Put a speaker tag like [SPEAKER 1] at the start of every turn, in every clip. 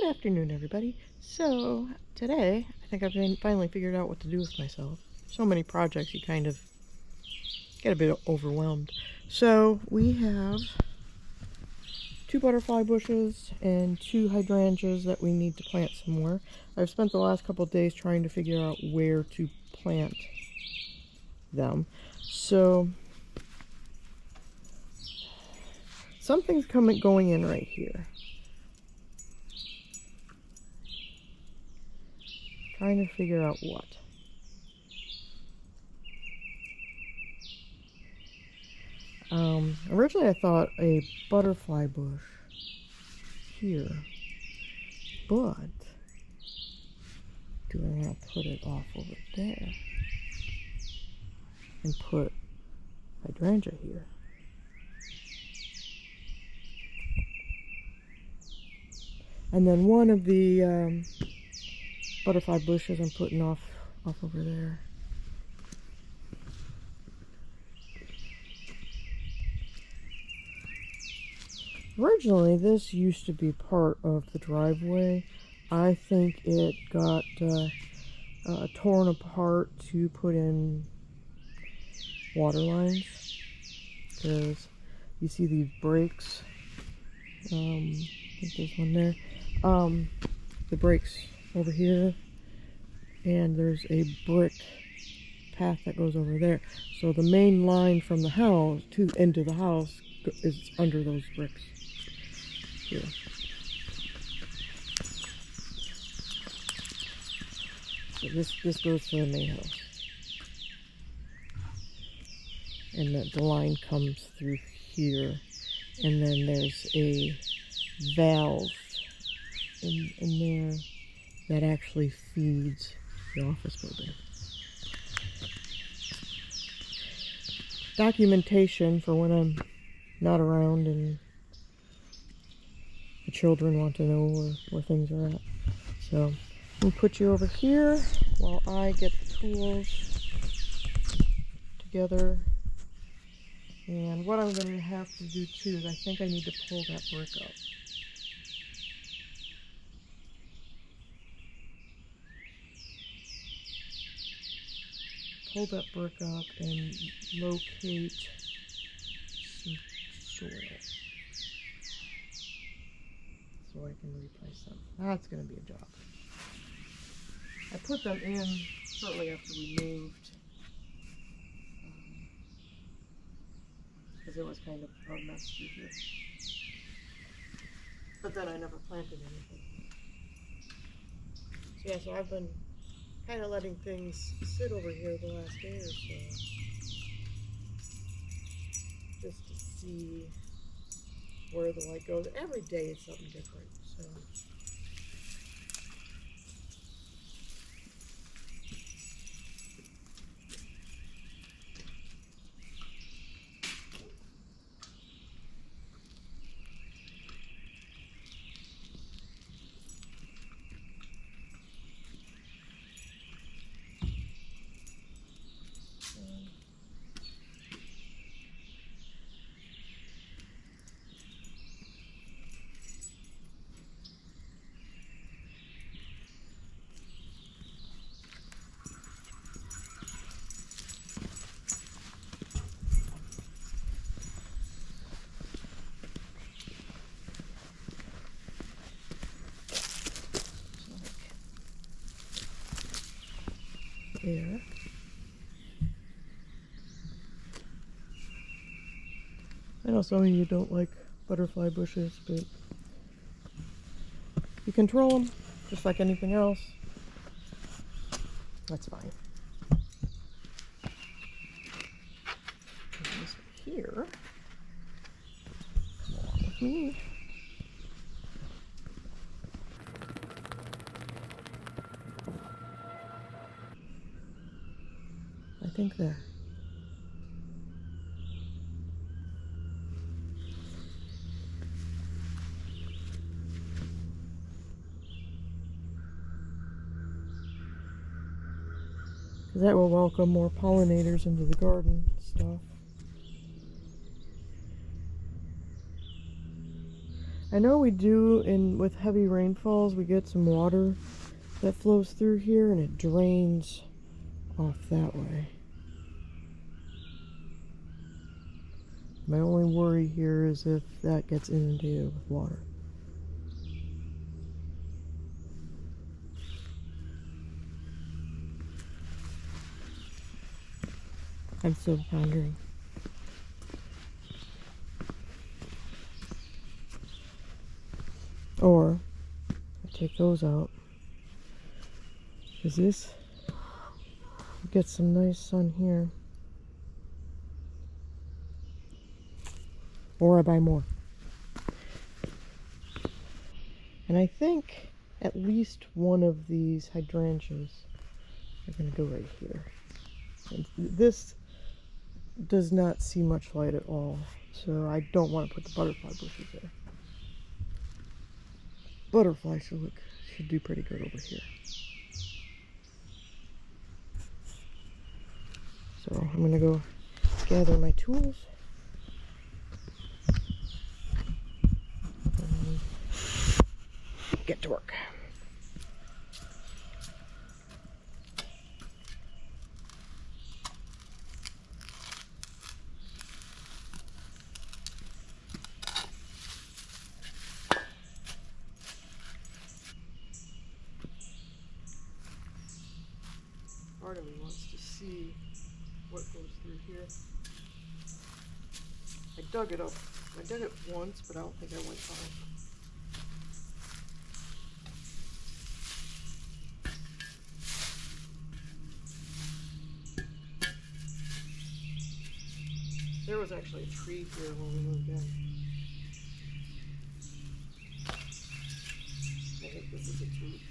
[SPEAKER 1] Good afternoon, everybody. So today, I think I've finally figured out what to do with myself. So many projects, you kind of get a bit overwhelmed. So we have 2 butterfly bushes and 2 hydrangeas that we need to plant somewhere. I've spent the last couple of days trying to figure out where to plant them. So something's going in right here. Trying to figure out what. Originally I thought a butterfly bush here, but do I want to put it off over there and put hydrangea here? And then one of the butterfly bushes I'm putting off over there. Originally, this used to be part of the driveway. I think it got torn apart to put in water lines, because you see these breaks. I think there's one there. The breaks over here, and there's a brick path that goes over there. So the main line from the house into the house is under those bricks here. So this goes to the main house, and the line comes through here, and then there's a valve in there that actually feeds the office building. Documentation for when I'm not around and the children want to know where things are at. So I'm going to put you over here while I get the tools together. And what I'm going to have to do too is I think I need to pull that brick up. Pull that brick up and locate some soil so I can replace them. That's going to be a job. I put them in shortly after we moved, because it was kind of a mess through here. But then I never planted anything. So yeah, so I've been kind of letting things sit over here the last day or so, just to see where the light goes. Every day is something different, so. There. I know some of you don't like butterfly bushes, but you control them just like anything else. That's fine. This here. Come along with me. I think there. Because that will welcome more pollinators into the garden stuff. I know we do, with heavy rainfalls, we get some water that flows through here and it drains off that way. My only worry here is if that gets inundated with water. I'm still pondering. Or I take those out. Because this gets some nice sun here. Or I buy more. And I think at least one of these hydrangeas are going to go right here. And this does not see much light at all, so I don't want to put the butterfly bushes there. Butterfly should do pretty good over here. So I'm going to go gather my tools. And get to work. Part of me wants to see what goes through here. I dug it up. I dug it once, but I don't think I went far. There was actually a tree here when we moved in. I think this is its root.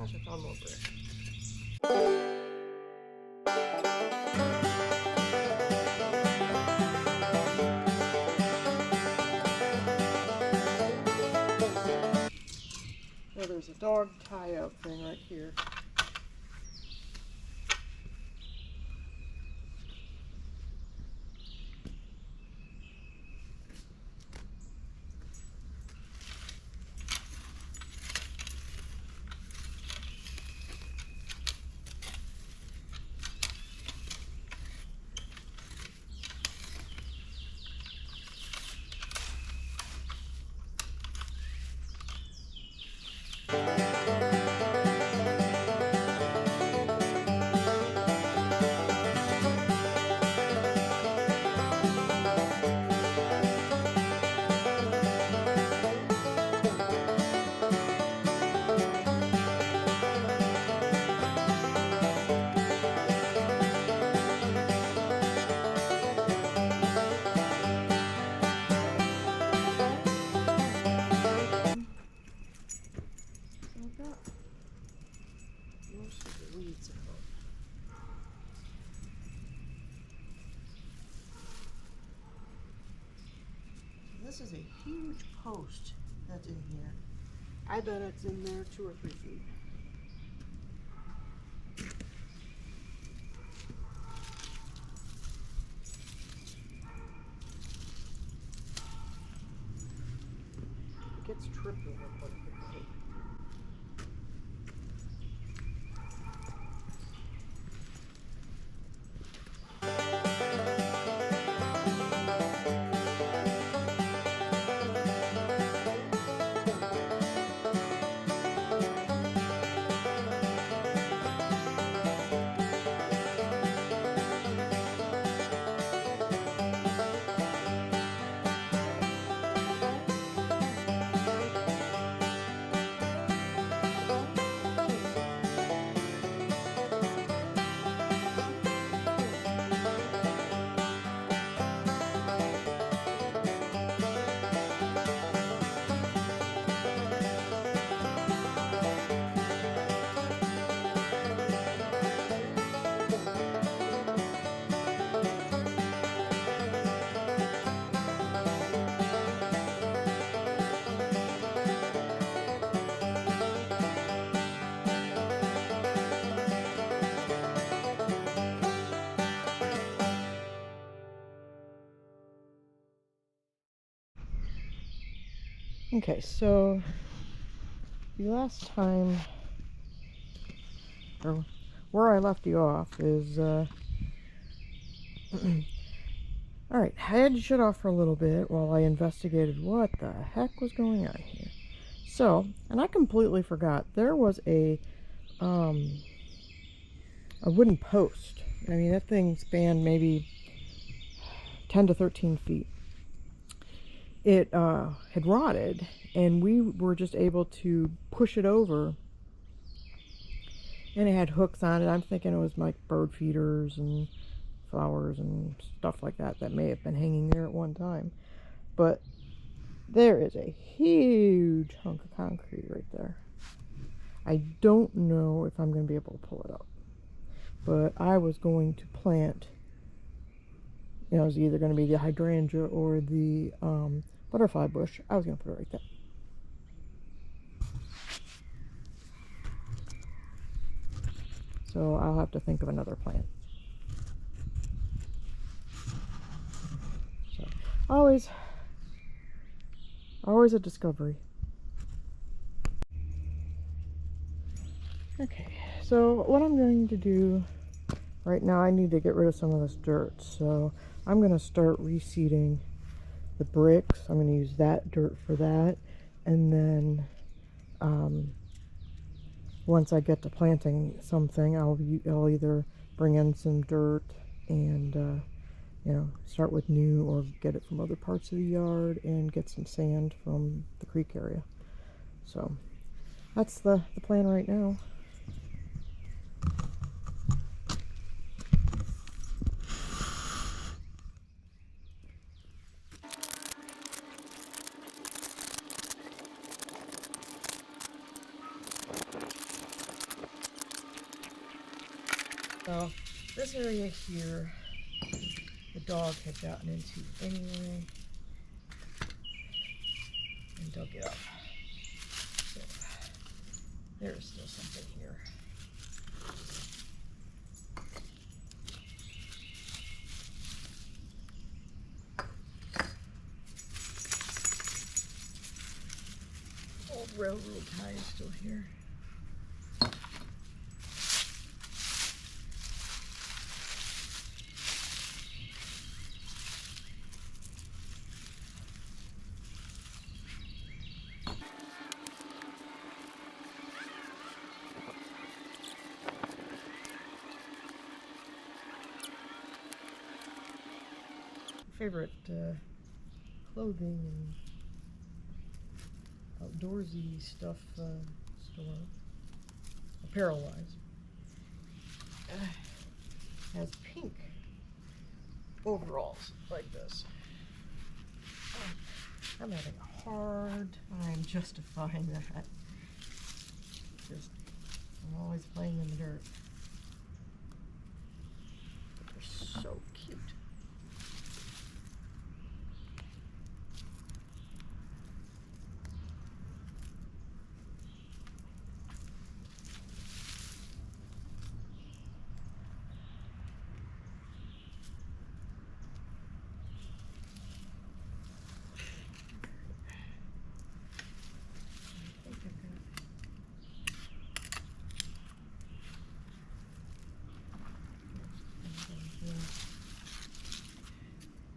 [SPEAKER 1] Gosh, I found more brick. Oh, there's a dog tie-out thing right here. Most of the weeds out. This is a huge post that's in here. I bet it's in there 2 or 3 feet. It gets tripped over quite quickly. Okay, so the last time, or where I left you off is, alright, I had to shut off for a little bit while I investigated what the heck was going on here. So, and I completely forgot, there was a wooden post. I mean, that thing spanned maybe 10 to 13 feet. It had rotted, and we were just able to push it over, and it had hooks on it. I'm thinking it was like bird feeders and flowers and stuff like that that may have been hanging there at one time. But there is a huge hunk of concrete right there. I don't know if I'm going to be able to pull it up, but I was going to plant, you know, it was either going to be the hydrangea or the butterfly bush. I was going to put it right there. So I'll have to think of another plan. So always a discovery. Okay, so what I'm going to do right now, I need to get rid of some of this dirt. So I'm going to start reseeding the bricks. I'm going to use that dirt for that. And then once I get to planting something, I'll either bring in some dirt and you know, start with new, or get it from other parts of the yard and get some sand from the creek area. So that's the plan right now. So this area here, the dog had gotten into anyway and dug it up. So there's still something here. Old railroad tie is still here. Favorite clothing and outdoorsy stuff store, apparel wise, has pink overalls like this. I'm having a hard time justifying that. Just, I'm always playing in the dirt. But they're so cute.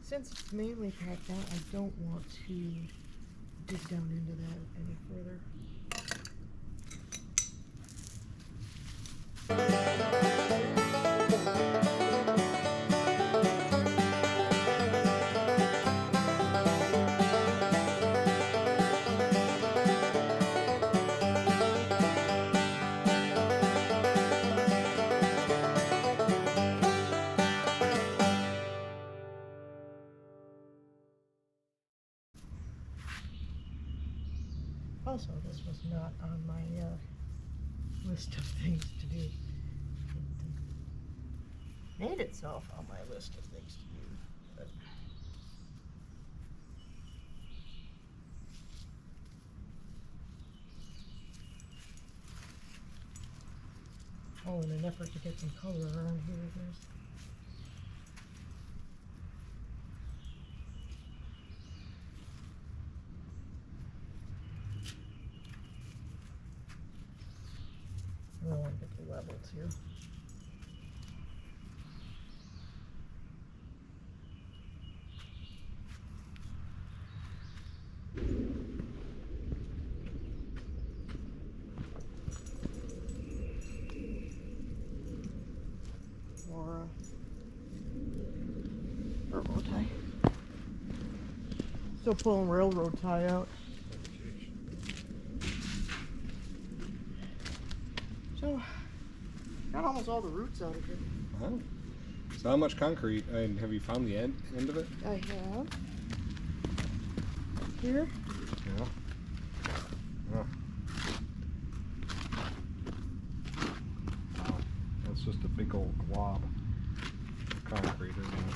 [SPEAKER 1] Since it's mainly packed out, I don't want to dig down into that any further. Also, this was not on my list of things to do. It made itself on my list of things to do. But oh, in an effort to get some color around here, there's level too. Or railroad tie. Still pulling railroad tie out. So, got almost all the roots out of it.
[SPEAKER 2] Wow. So how much concrete, and have you found the end of it?
[SPEAKER 1] I have. Here.
[SPEAKER 2] Yeah. Oh. Wow. That's just a big old glob of concrete, isn't it?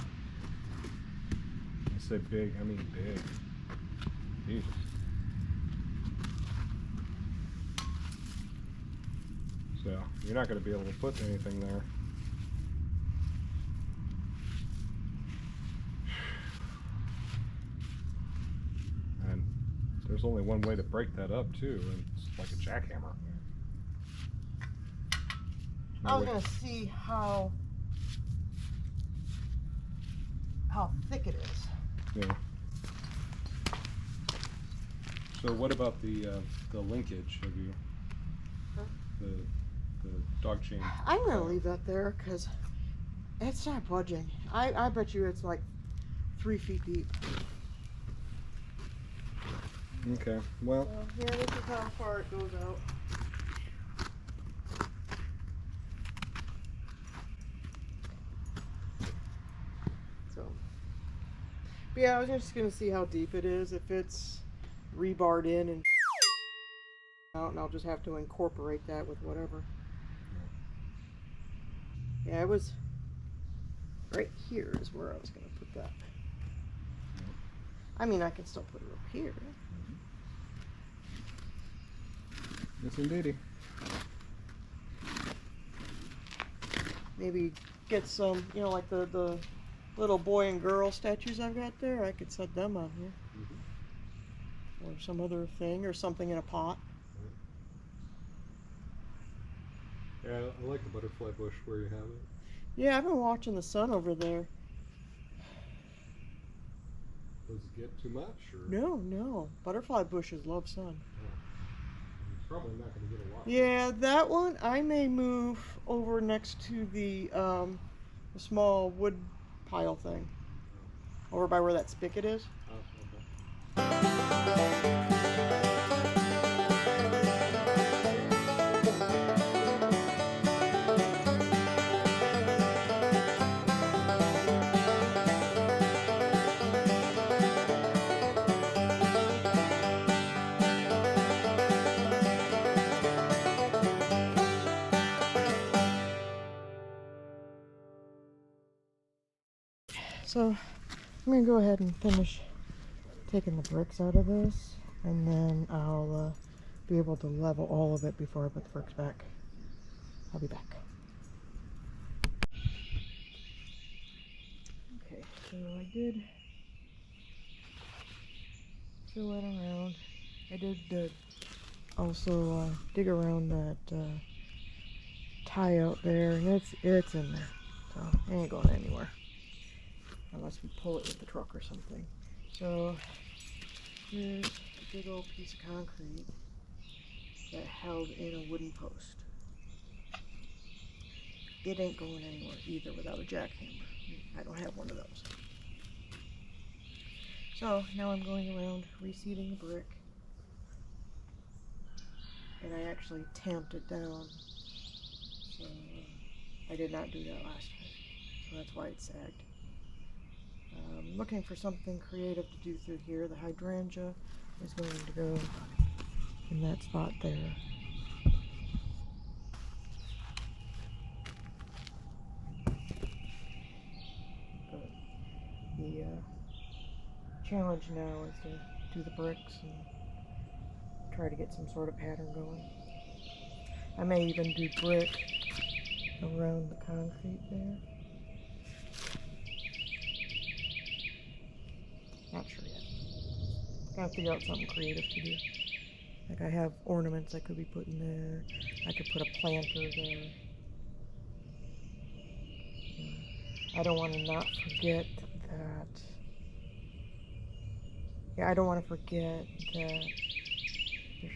[SPEAKER 2] I say big, I mean big. Jesus. So, you're not going to be able to put anything there. And there's only one way to break that up too, and it's like a jackhammer.
[SPEAKER 1] I was gonna see how thick it is.
[SPEAKER 2] Yeah. So what about the linkage? Have you the dog chain?
[SPEAKER 1] I'm gonna leave that there because it's not budging. I bet you it's like 3 feet deep.
[SPEAKER 2] Okay. Well.
[SPEAKER 1] So here, this is how far it goes out. So, but yeah, I was just gonna see how deep it is. If it's rebarred in and out, and I'll just have to incorporate that with whatever. Yeah, it was right here is where I was gonna put that. I mean, I can still put it up here.
[SPEAKER 2] Yes, indeedy.
[SPEAKER 1] Maybe get some, you know, like the little boy and girl statues I've got there. I could set them on here. Or some other thing, or something in a pot.
[SPEAKER 2] Yeah, I like the butterfly bush where you have it.
[SPEAKER 1] Yeah, I've been watching the sun over there.
[SPEAKER 2] Does it get too much? Or?
[SPEAKER 1] No. Butterfly bushes love sun.
[SPEAKER 2] Probably not going to get a lot.
[SPEAKER 1] Yeah, that one I may move over next to the small wood pile thing. Over by where that spigot is.
[SPEAKER 2] Oh, okay.
[SPEAKER 1] So I'm going to go ahead and finish taking the bricks out of this, and then I'll be able to level all of it before I put the bricks back. I'll be back. Okay, so I did fill that around. I did also dig around that tie out there, and it's in there, so it ain't going anywhere. Unless we pull it with the truck or something. So here's a big old piece of concrete that held in a wooden post. It ain't going anywhere either without a jackhammer. I don't have one of those. So now I'm going around reseating the brick. And I actually tamped it down. So I did not do that last time. So that's why it sagged. Looking for something creative to do through here. The hydrangea is going to go in that spot there. But the challenge now is to do the bricks and try to get some sort of pattern going. I may even do brick around the concrete there. Not sure yet. Gotta figure out something creative to do. Like I have ornaments I could be putting there. I could put a planter there. I don't want to not forget that. Yeah, I don't want to forget that there's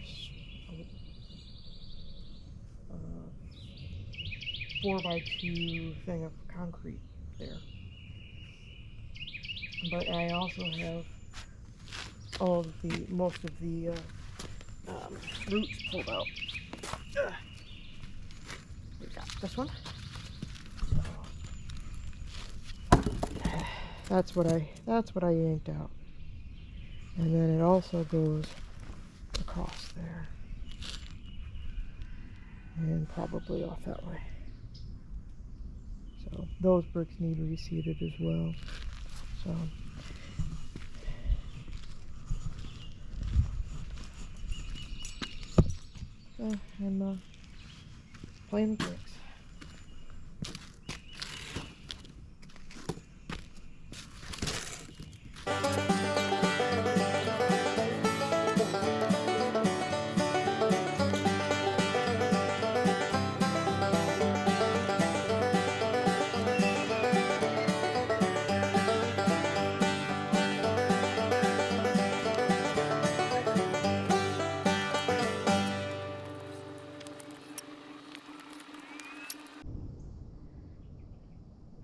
[SPEAKER 1] a 4x2 thing of concrete there. But I also have most of the roots pulled out. We got this one. That's what I yanked out. And then it also goes across there. And probably off that way. So those bricks need reseeded as well. So I'm playing with bricks.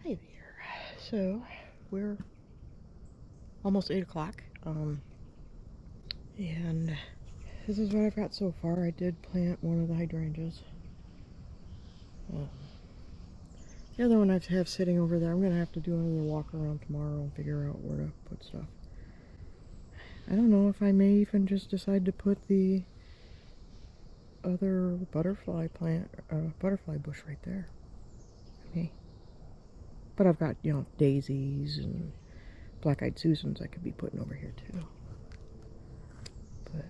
[SPEAKER 1] Hey there. So we're almost 8 o'clock. And this is what I've got so far. I did plant one of the hydrangeas. The other one I have sitting over there, I'm going to have to do another walk around tomorrow and figure out where to put stuff. I don't know if I may even just decide to put the other butterfly bush right there. Okay. But I've got, daisies and black-eyed Susans I could be putting over here too. But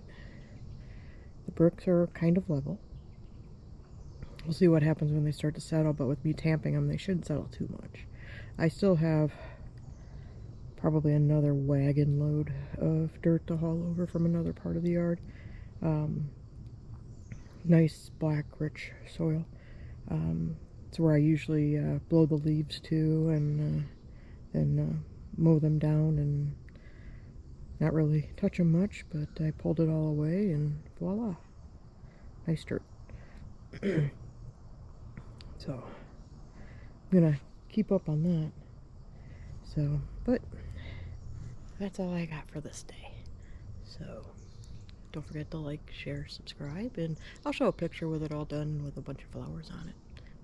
[SPEAKER 1] the bricks are kind of level. We'll see what happens when they start to settle, but with me tamping them, they shouldn't settle too much. I still have probably another wagon load of dirt to haul over from another part of the yard. Nice black rich soil. It's where I usually blow the leaves to and mow them down and not really touch them much, but I pulled it all away and voila, nice dirt. So I'm gonna keep up on that. So, but that's all I got for this day. So don't forget to like, share, subscribe, and I'll show a picture with it all done with a bunch of flowers on it.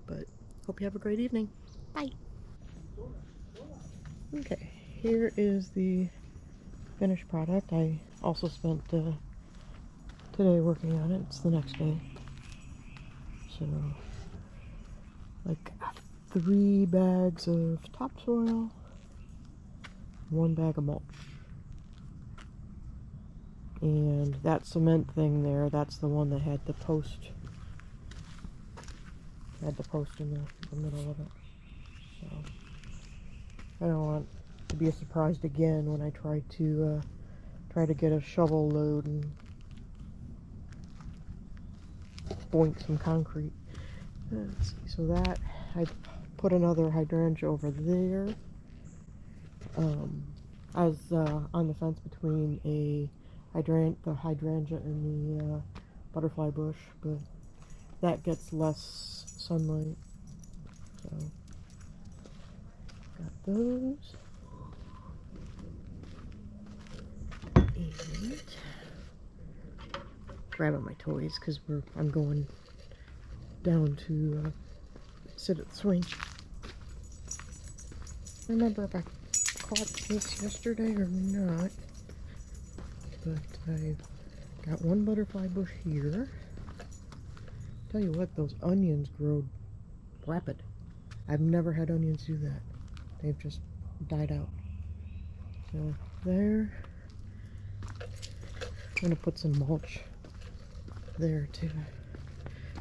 [SPEAKER 1] But hope you have a great evening. Bye. Okay, here is the finished product. I also spent today working on it. It's the next day. So, like 3 bags of topsoil, 1 bag of mulch. And that cement thing there, that's the one that had the post. Had the post in the middle of it. So I don't want to be surprised again when I try to get a shovel load and boink some concrete. Let's see. So that I put another hydrangea over there. I was on the fence between the hydrangea and the butterfly bush, but that gets less sunlight. So got those. And grabbing my toys because I'm going down to sit at the swing. Remember if I caught this yesterday or not, but I've got 1 butterfly bush here. Tell you what, those onions grow rapid. I've never had onions do that. They've just died out. So there. I'm gonna put some mulch there too.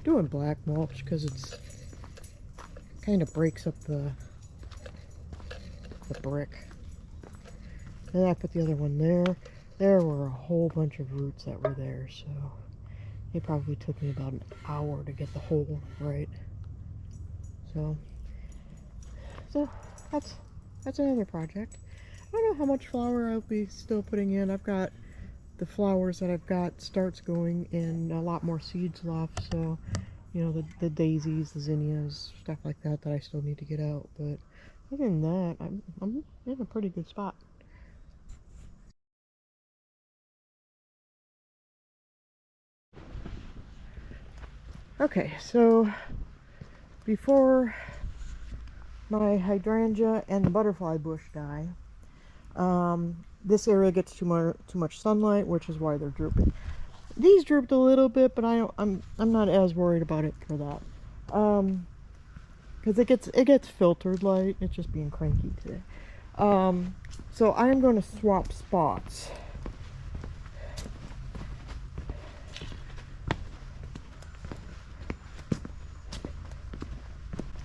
[SPEAKER 1] Doing black mulch because it's kind of breaks up the brick. And I put the other one there. There were a whole bunch of roots that were there, so it probably took me about an hour to get the hole right. So that's another project. I don't know how much flower I'll be still putting in. I've got the flowers that I've got starts going and a lot more seeds left, so you know, the daisies, the zinnias, stuff like that I still need to get out. But other than that, I'm in a pretty good spot. Okay, so before my hydrangea and the butterfly bush die, this area gets too much sunlight, which is why they're drooping. These drooped a little bit, but I'm not as worried about it for that, because it gets filtered light. It's just being cranky today. So I am going to swap spots.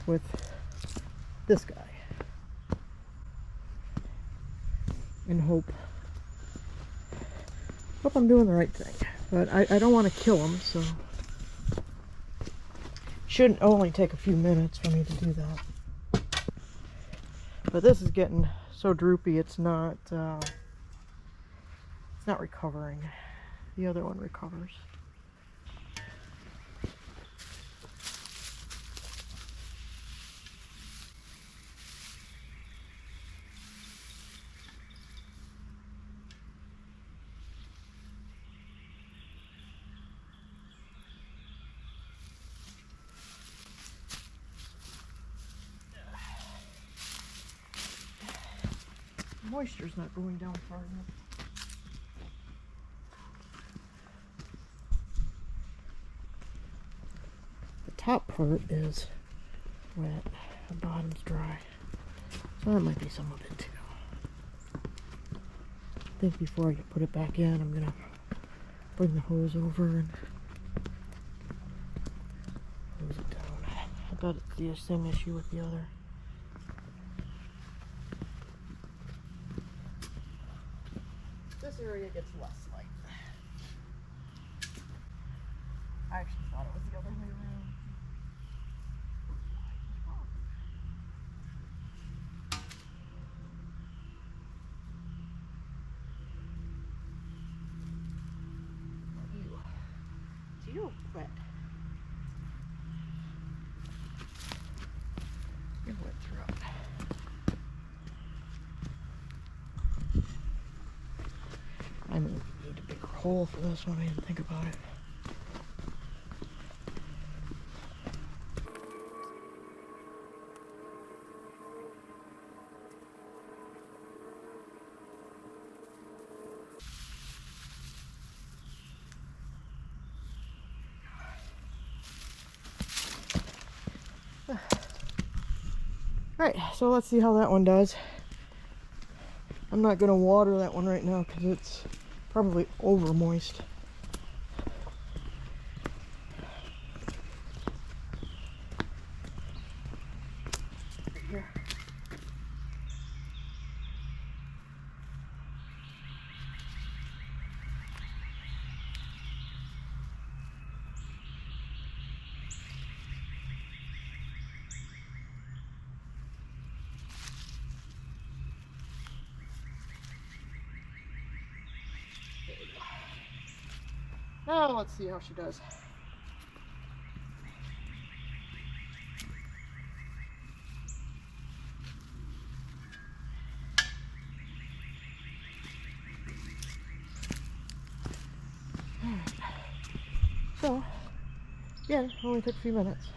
[SPEAKER 1] With this guy and hope I'm doing the right thing, but I don't want to kill him, so shouldn't only take a few minutes for me to do that. But this is getting so droopy, it's not recovering. The other one recovers. Moisture's not going down far enough. The top part is wet, the bottom's dry. So that might be some of it too. I think before I put it back in, I'm gonna bring the hose over and hose it down. I bet it's the same issue with the other. This area gets less light. I actually thought it was the other way around. You wet. You're wet throughout. I mean, you need a bigger hole for this one. I didn't think about it. Alright, so let's see how that one does. I'm not going to water that one right now because it's probably over moist. Right here. Now let's see how she does. So, yeah, only took a few minutes.